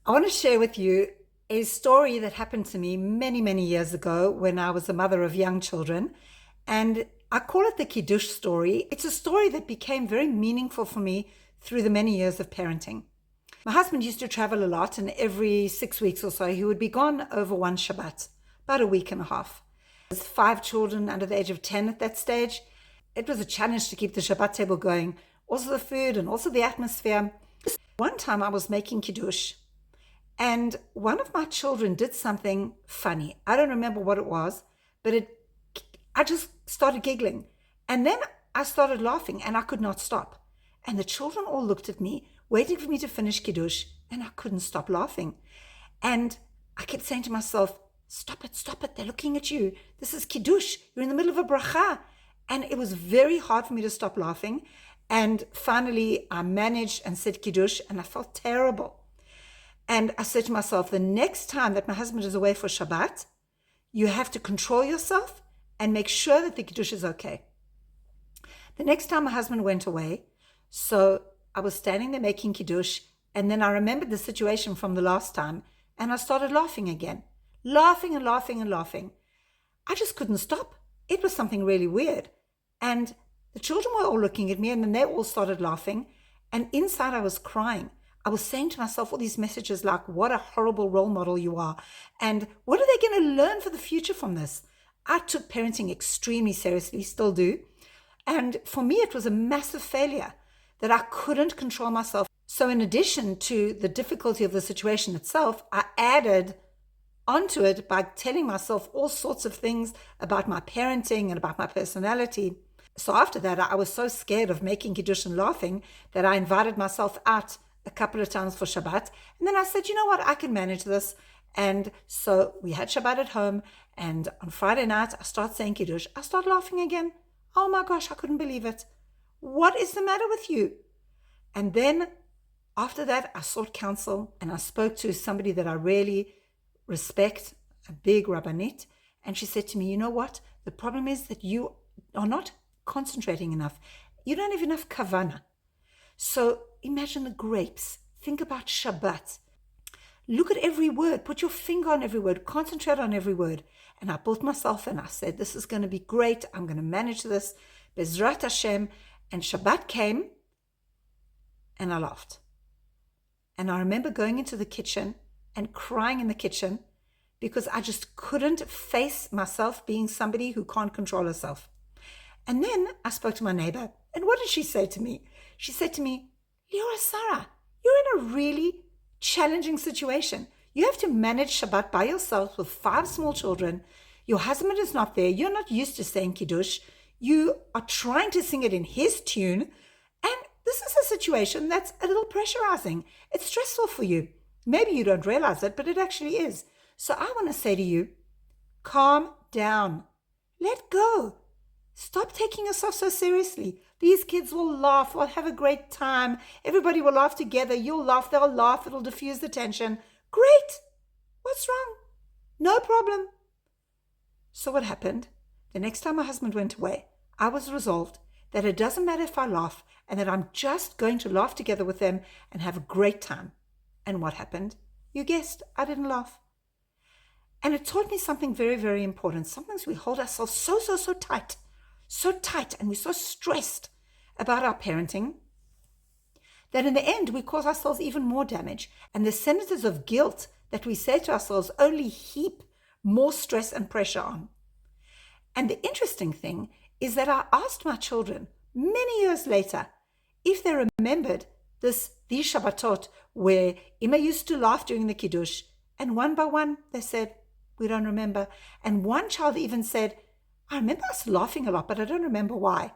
I want to share with you a story that happened to me many, many years ago when I was a mother of young children. And I call it the kiddush story. It's a story that became very meaningful for me through the many years of parenting. My husband used to travel a lot, and every 6 weeks or so, he would be gone over one Shabbat, about a week and a half. There's 5 children under the age of 10 at that stage. It was a challenge to keep the Shabbat table going, also the food and also the atmosphere. One time I was making kiddush, and one of my children did something funny. I don't remember what it was, but I just started giggling. And then I started laughing and I could not stop. And the children all looked at me, waiting for me to finish kiddush, and I couldn't stop laughing. And I kept saying to myself, stop it, they're looking at you. This is kiddush, you're in the middle of a bracha. And it was very hard for me to stop laughing. And finally I managed and said kiddush, and I felt terrible. And I said to myself, the next time that my husband is away for Shabbat, you have to control yourself and make sure that the kiddush is okay. The next time my husband went away, so I was standing there making kiddush, and then I remembered the situation from the last time, and I started laughing again. Laughing and laughing and laughing. I just couldn't stop. It was something really weird. And the children were all looking at me, and then they all started laughing, and inside I was crying. I was saying to myself all these messages like, what a horrible role model you are. And what are they going to learn for the future from this? I took parenting extremely seriously, still do. And for me, it was a massive failure that I couldn't control myself. So in addition to the difficulty of the situation itself, I added onto it by telling myself all sorts of things about my parenting and about my personality. So after that, I was so scared of making kiddush and laughing that I invited myself out a couple of times for Shabbat. And then I said, you know what, I can manage this. And so we had Shabbat at home. And on Friday night, I start saying kiddush. I start laughing again. Oh my gosh, I couldn't believe it. What is the matter with you? And then after that, I sought counsel and I spoke to somebody that I really respect, a big rabbinit. And she said to me, you know what? The problem is that you are not concentrating enough. You don't have enough kavanah. So imagine the grapes. Think about Shabbat. Look at every word. Put your finger on every word. Concentrate on every word. And I built myself and I said, this is going to be great. I'm going to manage this. Bezrat Hashem. And Shabbat came and I laughed. And I remember going into the kitchen and crying in the kitchen because I just couldn't face myself being somebody who can't control herself. And then I spoke to my neighbor. And what did she say to me? She said to me, Leora Sarah, you're in a really challenging situation. You have to manage Shabbat by yourself with 5 small children. Your husband is not there. You're not used to saying kiddush. You are trying to sing it in his tune. And this is a situation that's a little pressurizing. It's stressful for you. Maybe you don't realize it, but it actually is. So I want to say to you, calm down. Let go. Stop taking yourself so seriously. These kids will laugh, will have a great time. Everybody will laugh together. You'll laugh, they'll laugh. It'll diffuse the tension. Great. What's wrong? No problem. So what happened? The next time my husband went away, I was resolved that it doesn't matter if I laugh and that I'm just going to laugh together with them and have a great time. And what happened? You guessed, I didn't laugh. And it taught me something very, very important. Sometimes we hold ourselves so tight, and we're so stressed about our parenting that in the end we cause ourselves even more damage. And the sentences of guilt that we say to ourselves only heap more stress and pressure on. And the interesting thing is that I asked my children many years later if they remembered these Shabbatot where Ima used to laugh during the kiddush, and one by one they said, we don't remember. And one child even said, I remember us laughing a lot, but I don't remember why.